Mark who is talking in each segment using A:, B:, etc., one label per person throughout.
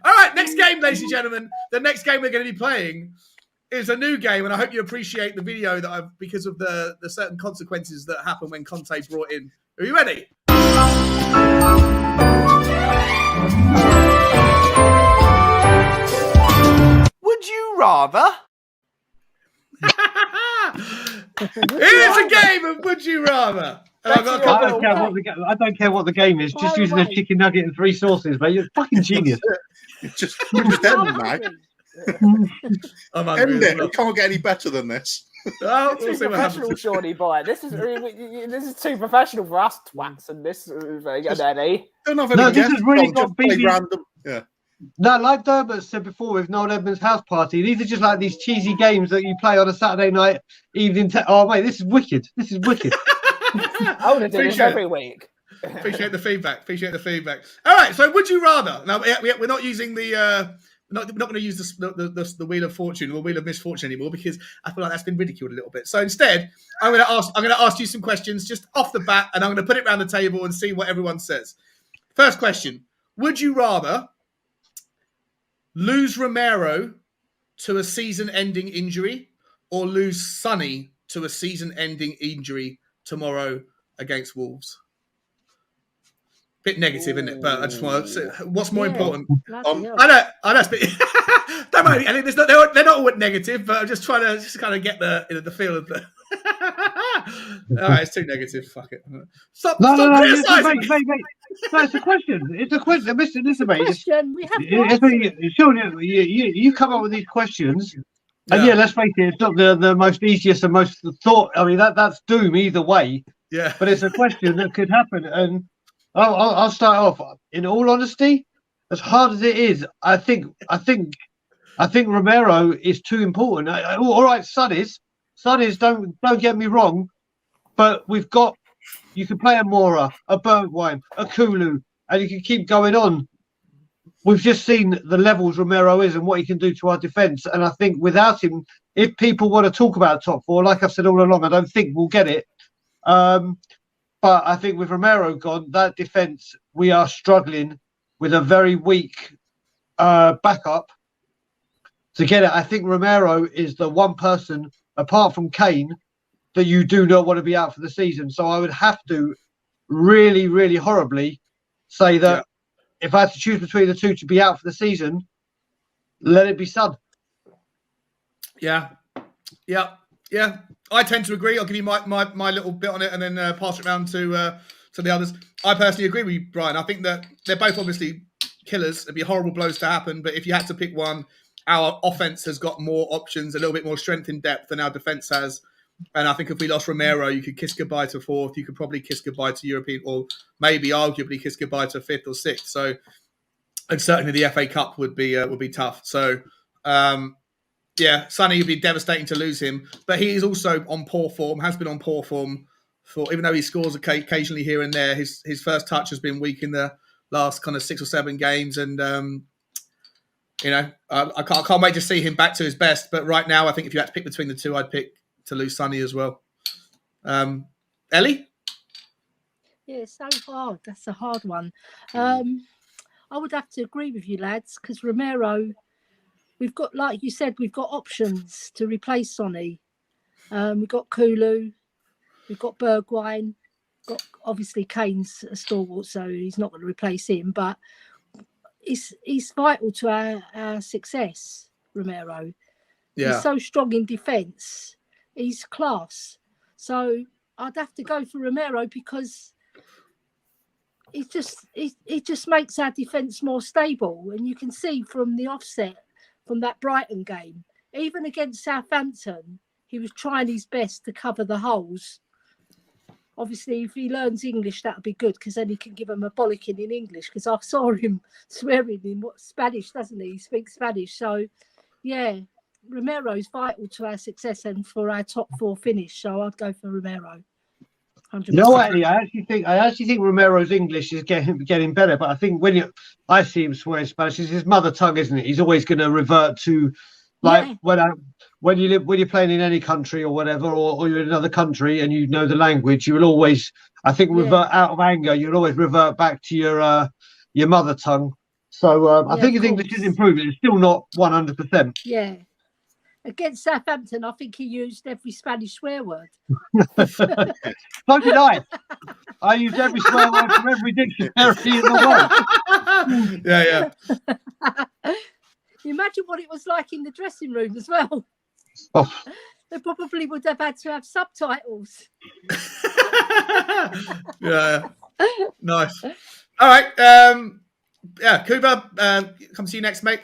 A: All right, next game, ladies and gentlemen. The next game we're going to be playing is a new game, and I hope you appreciate the video that I've because of the certain consequences that happen when Conte brought in. Are you ready?
B: Would you rather?
A: Here's a game of Would You Rather.
C: I don't care what the game is. Just using a chicken nugget and 3 sauces, mate. You're fucking genius.
D: Just them, mate.
A: I'm hungry as well.
D: It can't get any better than this.
A: Oh,
E: Too professional, surely, boy. This is too professional for us twats, and this is very good, Eddie.
D: Don't have any
C: this has really got
D: random. Yeah.
C: No, like Dermot said before with Noel Edmonds' house party, these are just like these cheesy games that you play on a Saturday night evening. Oh, mate, this is wicked. This is wicked.
E: I want to do this every week.
A: Appreciate the feedback. All right, so Would You Rather? Now, we're not using the... We're not going to use the Wheel of Fortune or Wheel of Misfortune anymore because I feel like that's been ridiculed a little bit. So instead, I'm going to ask you some questions just off the bat, and I'm going to put it around the table and see what everyone says. First question: would you rather lose Romero to a season-ending injury or lose Sonny to a season-ending injury tomorrow against Wolves? Bit negative, isn't it? But I just want to say, what's more important? I know. Don't worry, I think they're not all negative, but I'm just trying to kind of get the feel of the. All right, it's too negative. Fuck it. Stop criticizing me.
C: Mate. No, it's a question. It's a question. Listen, mate.
F: We have
C: you come up with these questions, and let's face it, it's not the most easiest and most thought. I mean, that's doom either way.
A: Yeah.
C: But it's a question that could happen, and I'll start off. In all honesty, as hard as it is, I think Romero is too important. All right, Sonny's. Don't get me wrong, but you can play a Mora, a Bergwijn, a Kulu, and you can keep going on. We've just seen the levels Romero is and what he can do to our defence, and I think without him, if people want to talk about top 4, like I've said all along, I don't think we'll get it. But I think with Romero gone, that defence, we are struggling with a very weak backup to get it. I think Romero is the one person, apart from Kane, that you do not want to be out for the season. So I would have to really, really horribly say that if I had to choose between the two to be out for the season, let it be Son.
A: Yeah. I tend to agree. I'll give you my little bit on it and then pass it around to the others. I personally agree with you, Brian. I think that they're both obviously killers. It'd be horrible blows to happen, but if you had to pick one, our offense has got more options, a little bit more strength in depth than our defense has. And I think if we lost Romero, you could kiss goodbye to 4th. You could probably kiss goodbye to European, or maybe arguably kiss goodbye to 5th or 6th. So, and certainly the FA Cup would be tough. So, Sonny would be devastating to lose him, but he is also on poor form. Has been on poor form for, even though he scores occasionally here and there. His first touch has been weak in the last kind of 6 or 7 games, and I can't wait to see him back to his best. But right now, I think if you had to pick between the two, I'd pick to lose Sonny as well. Ellie?
F: Yeah, it's so hard. That's a hard one. I would have to agree with you, lads, because Romero, we've got, like you said, we've got options to replace Sonny. We've got Kulu, we've got Bergwijn, got obviously Kane's a stalwart, so he's not going to replace him, but he's vital to our success, Romero. Yeah. He's so strong in defence. He's class. So I'd have to go for Romero because it just makes our defence more stable. And you can see from the offset from that Brighton game, even against Southampton, he was trying his best to cover the holes. Obviously, if he learns English, that would be good because then he can give him a bollocking in English because I saw him swearing in Spanish, doesn't he? He speaks Spanish. So, yeah, Romero is vital to our success and for our top 4 finish. So I'd go for Romero. 100%.
C: You know what, Ellie, I actually think Romero's English is getting better, but I think I see him swearing Spanish, it's his mother tongue, isn't it? He's always going to revert to when you're playing in any country or whatever, or you're in another country and you know the language, you will always, I think, revert out of anger. You'll always revert back to your mother tongue. So I
F: Yeah,
C: think
F: of
C: his English
F: course.
C: is improving. It's still not 100%.
F: Yeah. Against Southampton, I think he used every Spanish swear word.
C: So did I. I used every swear word from every dictionary in the world.
A: Yeah.
F: Imagine what it was like in the dressing room as well.
C: Oh,
F: They probably would have had to have subtitles.
A: Yeah. Nice. All right. Yeah, Cooper, come to you next, mate.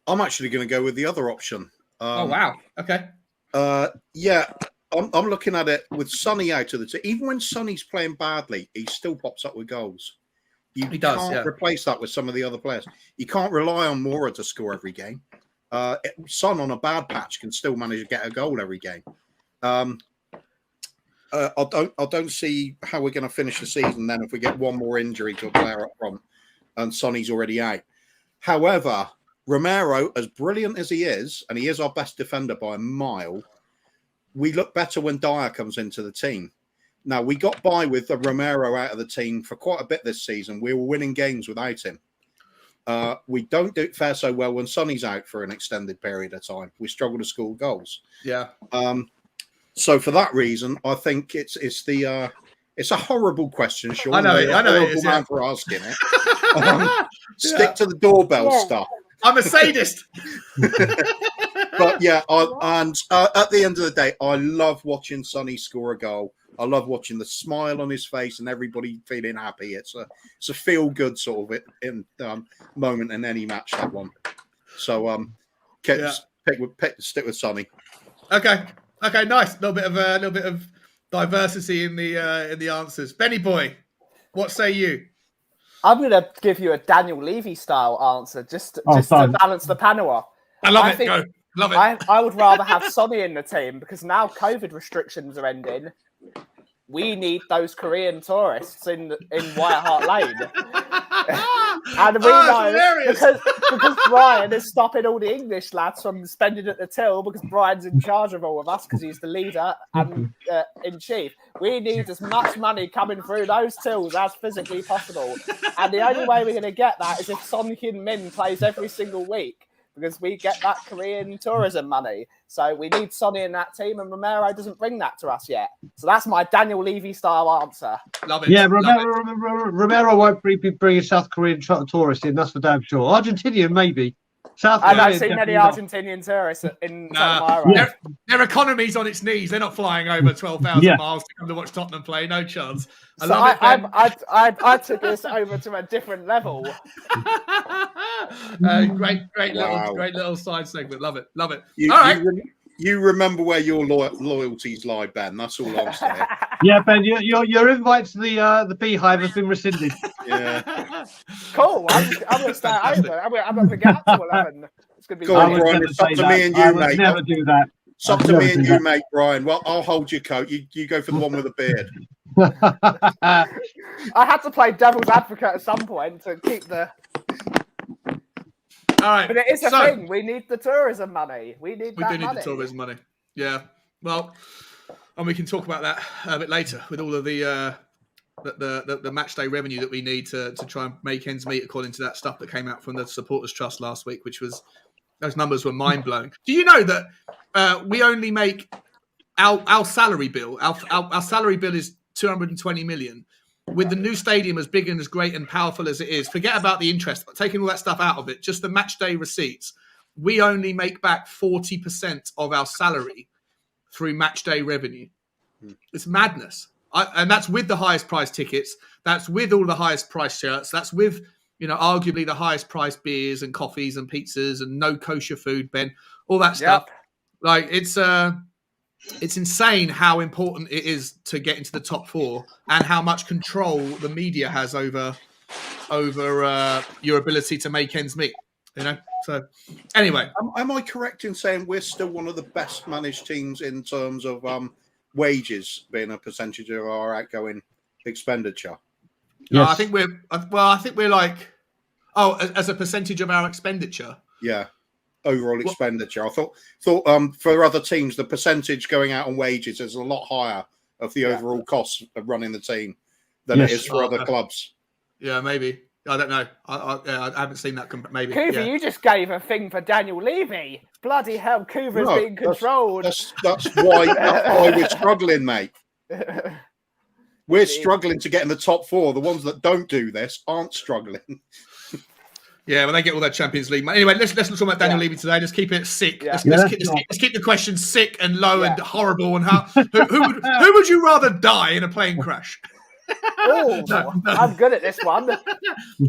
D: I'm actually going to go with the other option.
A: Oh, wow. Okay.
D: Yeah, I'm looking at it with Sonny out of the team. Even when Sonny's playing badly, he still pops up with goals. You
A: He does,
D: can't replace that with some of the other players. You can't rely on Mora to score every game. Son on a bad patch can still manage to get a goal every game. I don't see how we're going to finish the season then if we get one more injury to a player up front and Sonny's already out. However, Romero, as brilliant as he is, and he is our best defender by a mile, we look better when Dyer comes into the team. Now, we got by with the Romero out of the team for quite a bit this season. We were winning games without him. We don't fare so well when Sonny's out for an extended period of time. We struggle to score goals.
A: Yeah.
D: So for that reason, I think it's a horrible question, Sean.
A: I know it.
D: You're a
A: I know it
D: horrible
A: is,
D: man for asking it. Stick to the doorbell stuff.
A: I'm a sadist.
D: But yeah, at the end of the day, I love watching Sonny score a goal. I love watching the smile on his face and everybody feeling happy. It's a feel good sort of moment in any match, that one. So stick with Sonny.
A: Okay, nice. A little bit of diversity in the answers. Benny boy, what say you?
E: I'm going to give you a Daniel Levy style answer just to balance the panel off.
A: I love it. Go. Love it.
E: I would rather have Sonny in the team because now COVID restrictions are ending. We need those Korean tourists in White Hart Lane. And we know because Brian is stopping all the English lads from spending at the till because Brian's in charge of all of us because he's the leader and in chief. We need as much money coming through those tills as physically possible. And the only way we're going to get that is if Son Heung-min plays every single week because we get that Korean tourism money. So we need Sonny in that team, and Romero doesn't bring that to us yet. So that's my Daniel Levy style answer.
A: Love it.
C: Yeah, Romero won't be bringing South Korean tourists in. That's for damn sure. Argentinian, maybe.
E: I don't see many Argentinian tourists in
A: their economy's on its knees. They're not flying over 12,000 miles to come to watch Tottenham play. No chance.
E: I took this over to a different level.
A: Great little side segment. Love it. All right.
D: You remember where your loyalties lie, Ben. That's all I'm saying.
C: Yeah, Ben, your invite to the Beehive has been rescinded.
D: Yeah.
E: Cool. I'm going to stay over. I'm going to get up to 11. It's going to be.
D: Go on, Brian. It's up to me and you, mate.
C: Never do that.
D: It's up to me and you, mate, Brian. Well, I'll hold your coat. You go for the one with the beard.
E: I had to play devil's advocate at some point to keep the.
A: All right,
E: but it is a thing. We need the tourism money. We do need
A: the tourism money. Yeah. Well, and we can talk about that a bit later with all of the match day revenue that we need to try and make ends meet according to that stuff that came out from the Supporters Trust last week, which was those numbers were mind blowing. Do you know that we only make our salary bill? Our salary bill is 220 million. With the new stadium as big and as great and powerful as it is, forget about the interest, taking all that stuff out of it, just the match day receipts, we only make back 40% of our salary through match day revenue. It's madness. And that's with the highest price tickets. That's with all the highest price shirts. That's with, arguably the highest price beers and coffees and pizzas and no kosher food, Ben, all that stuff. Like it's insane how important it is to get into the top four and how much control the media has over your ability to make ends meet. So anyway,
D: am I correct in saying we're still one of the best managed teams in terms of wages being a percentage of our outgoing expenditure?
A: Yes. No, I think we're like, as a percentage of our expenditure.
D: Yeah. Overall expenditure. I thought for other teams the percentage going out on wages is a lot higher of the overall cost of running the team than it is for other clubs.
A: Yeah, maybe. I don't know. I haven't seen that. Maybe.
E: Coover,
A: Yeah.
E: you just gave a thing for Daniel Levy. Bloody hell, Coover's being controlled.
D: That's why we're struggling, mate. We're struggling to get in the top 4. The ones that don't do this aren't struggling.
A: Yeah, when they get all that Champions League. Anyway, let's not talk about Daniel Levy today. Let's keep it sick.
E: Yeah.
A: Let's keep the questions sick and low and horrible. And who would you rather die in a plane crash?
E: Oh, I'm good at this one.